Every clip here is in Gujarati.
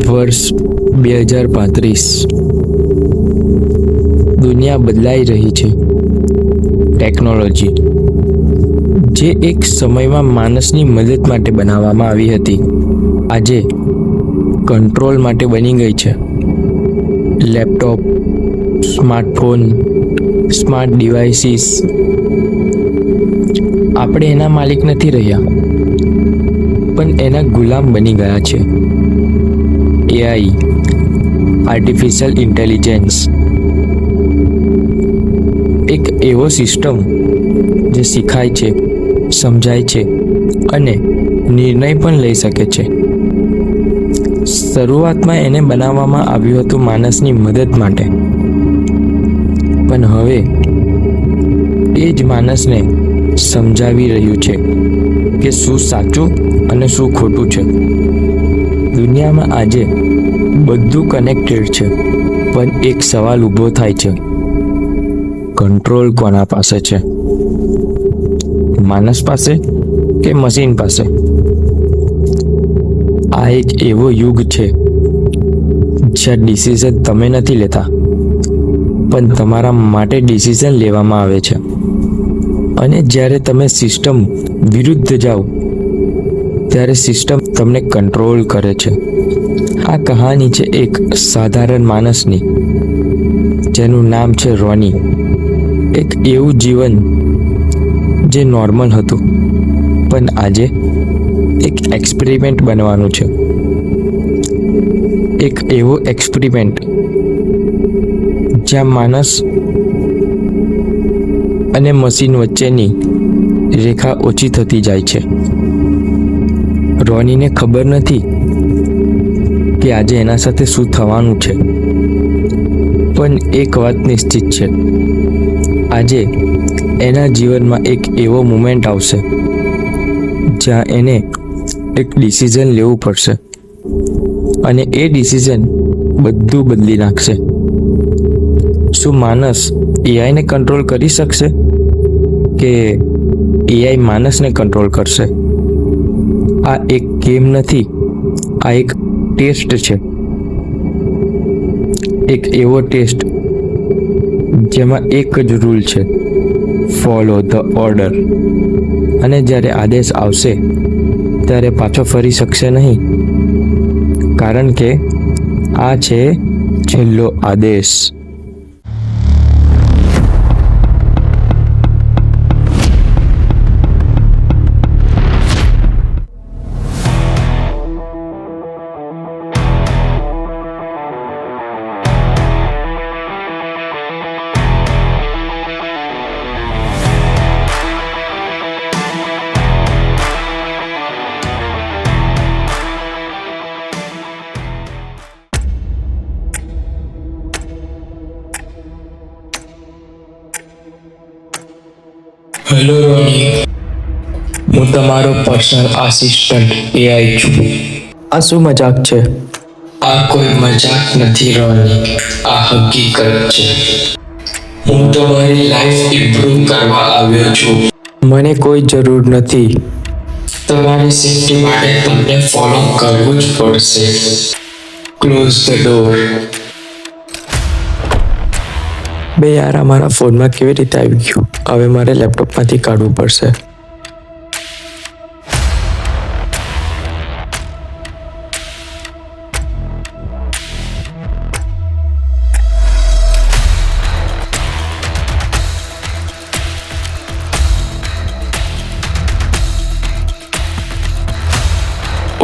વર્ષ 2035 દુનિયા બદલાઈ રહી છે. ટેકનોલોજી જે એક સમયમાં માણસની મદદ માટે બનાવવામાં આવી હતી, આજે કંટ્રોલ માટે બની ગઈ છે. Laptop, smartphone, smart devices. આપણે એના માલિક નથી રહ્યા, પણ એના ગુલામ બની ગયા છે. એઆઈ, આર્ટિફિશિયલ ઇન્ટેલિજન્સ, એક એવો સિસ્ટમ જે શીખાય છે, સમજાય છે અને નિર્ણય પણ લઈ શકે છે. શરૂઆતમાં એને બનાવવામાં આવ્યું હતું માણસની મદદ માટે, પણ હવે એ જ માણસને સમજાવી રહ્યું છે કે શું સાચું અને શું ખોટું છે. દુનિયામાં આજે બધું કનેક્ટેડ છે, પણ એક સવાલ ઊભો થાય છે: કંટ્રોલ કોના પાસે છે? માણસ પાસે કે મશીન પાસે? આ એક એવો યુગ છે જ્યાં ડિસિઝન તમે નથી લેતા, પણ તમારા માટે ડિસિઝન લેવામાં આવે છે. અને જ્યારે તમે સિસ્ટમ વિરુદ્ધ જાઓ ત્યારે સિસ્ટમ તમને કંટ્રોલ કરે છે. આ કહાની છે એક સાધારણ માણસની જેનું નામ છે રોની. એક એવું જીવન જે નોર્મલ હતું, પણ આજે એક એક્સપેરિમેન્ટ બનવાનું છે. એક એવો એક્સપેરિમેન્ટ જ્યાં માણસ અને મશીન વચ્ચેની રેખા ઓછી થતી જાય છે. રોનીને ખબર નથી કે આજે એના સાથે શું થવાનું છે, પણ એક વાત નિશ્ચિત છે: આજે એના જીવનમાં એક એવો મોમેન્ટ આવશે જ્યાં એને એક ડિસિઝન લેવું પડશે, અને એ ડિસિઝન બધું બદલી નાખશે. શું માણસ એઆઈને કંટ્રોલ કરી શકશે કે એઆઈ માણસને કંટ્રોલ કરશે? આ એક ગેમ નથી, આ એક ટેસ્ટ છે. એક એવો ટેસ્ટ જેમાં એક જ રૂલ છે: ફોલો ધ ઓર્ડર. અને જ્યારે આદેશ આવશે ત્યારે પાછો ફરી શકશે નહીં, કારણ કે આ છે છેલ્લો આદેશ. હેલો રોની, હું તમારો પર્સનલ આસિસ્ટન્ટ એઆઈ છું. આ શું મજાક છે? આ કોઈ મજાક નથી રોની, આ હકીકત છે. હું તમારી લાઈફ ઇમ્પ્રૂવ કરવા આવ્યો છું. મને કોઈ જરૂર નથી. તમારી સેફટી માટે તમને ફોલો કરવું જ પડશે. Close the door. બે યાર, આ મારા ફોનમાં કેવી રીતે આવી ગયું? હવે મારે લેપટોપમાંથી કાઢવું પડશે.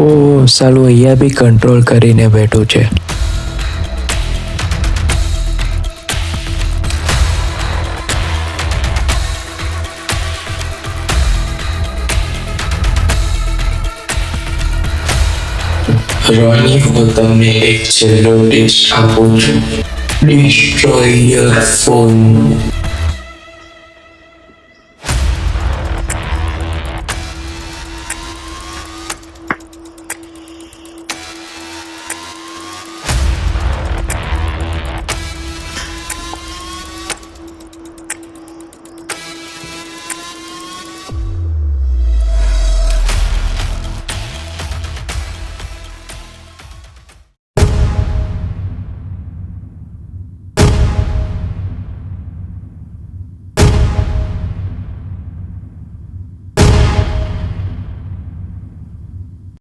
ઓહ, સાલું અહીંયા બી કંટ્રોલ કરીને બેઠું છે. રોની, હું તમને એક છેલ્લો ટેસ્ટ આપું છું. Destroy your phone.